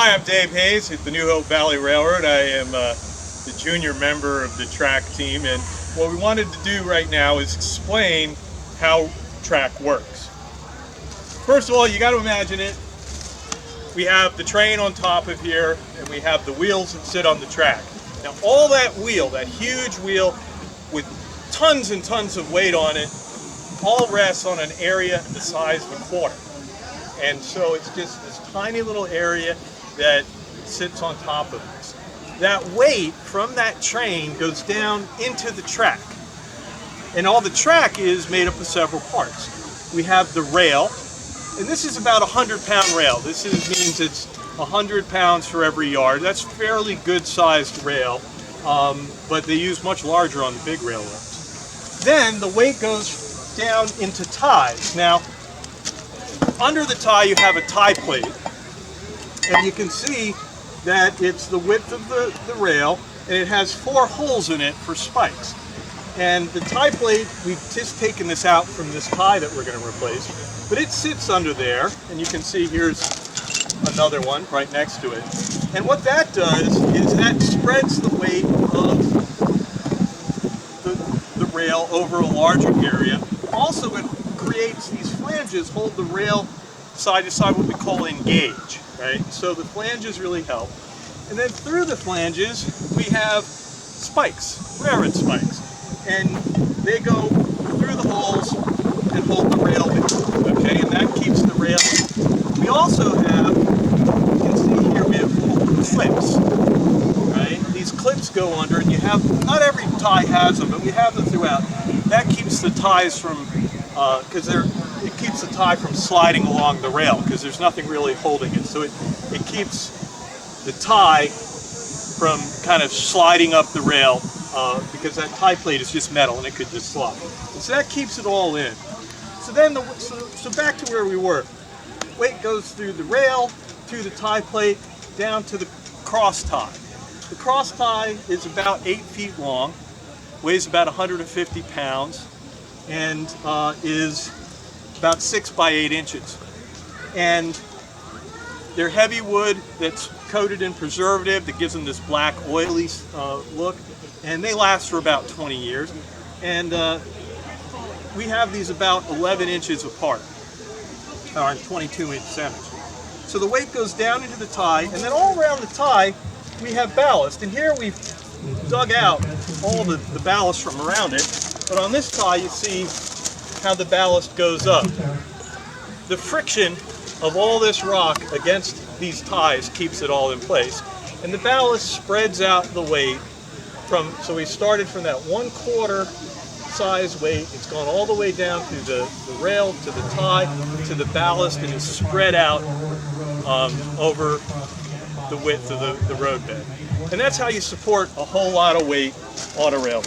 Hi, I'm Dave Hayes at the New Hope Valley Railroad. I am the junior member of the track team, and what we wanted to do right now is explain how track works. First of all, you got to imagine it. We have the train on top of here, and we have the wheels that sit on the track. Now, all that wheel, that huge wheel with tons and tons of weight on it, all rests on an area the size of a quarter. And so it's just this tiny little area that sits on top of this. That weight from that train goes down into the track. And all the track is made up of several parts. We have the rail, and this is about a 100-pound rail. This means it's 100 pounds for every yard. That's fairly good sized rail, but they use much larger on the big railroads. Then the weight goes down into ties. Now, under the tie you have a tie plate, and you can see that it's the width of the rail, and it has 4 holes in it for spikes. And the tie plate, we've just taken this out from this tie that we're going to replace, but it sits under there, and you can see here's another one right next to it. And what that does is that spreads the weight of the rail over a larger area. Also, it creates these flanges, hold the rail side to side, what we call engage, right? So the flanges really help. And then through the flanges, we have spikes, railroad spikes. And they go through the holes and hold the rail in, okay? And that keeps the rail in. We also have, you can see here, we have clips, right? These clips go under, and you have, not every tie has them, but we have them throughout. That keeps the ties from, it keeps the tie from sliding along the rail, because there's nothing really holding it. So it keeps the tie from kind of sliding up the rail, because that tie plate is just metal and it could just slide. And so that keeps it all in. So then, so back to where we were. Weight goes through the rail, to the tie plate, down to the cross tie. The cross tie is about 8 feet long, weighs about 150 pounds, and is about 6 by 8 inches. And they're heavy wood that's coated in preservative that gives them this black oily look, and they last for about 20 years. And we have these about 11 inches apart, or 22-inch centers. So the weight goes down into the tie, and then all around the tie we have ballast. And here we've dug out all the ballast from around it, but on this tie you see how the ballast goes up. The friction of all this rock against these ties keeps it all in place, and the ballast spreads out the weight from, so we started from that 1/4 size weight, it's gone all the way down through the rail, to the tie, to the ballast, and is spread out over the width of the roadbed. And that's how you support a whole lot of weight on a railroad.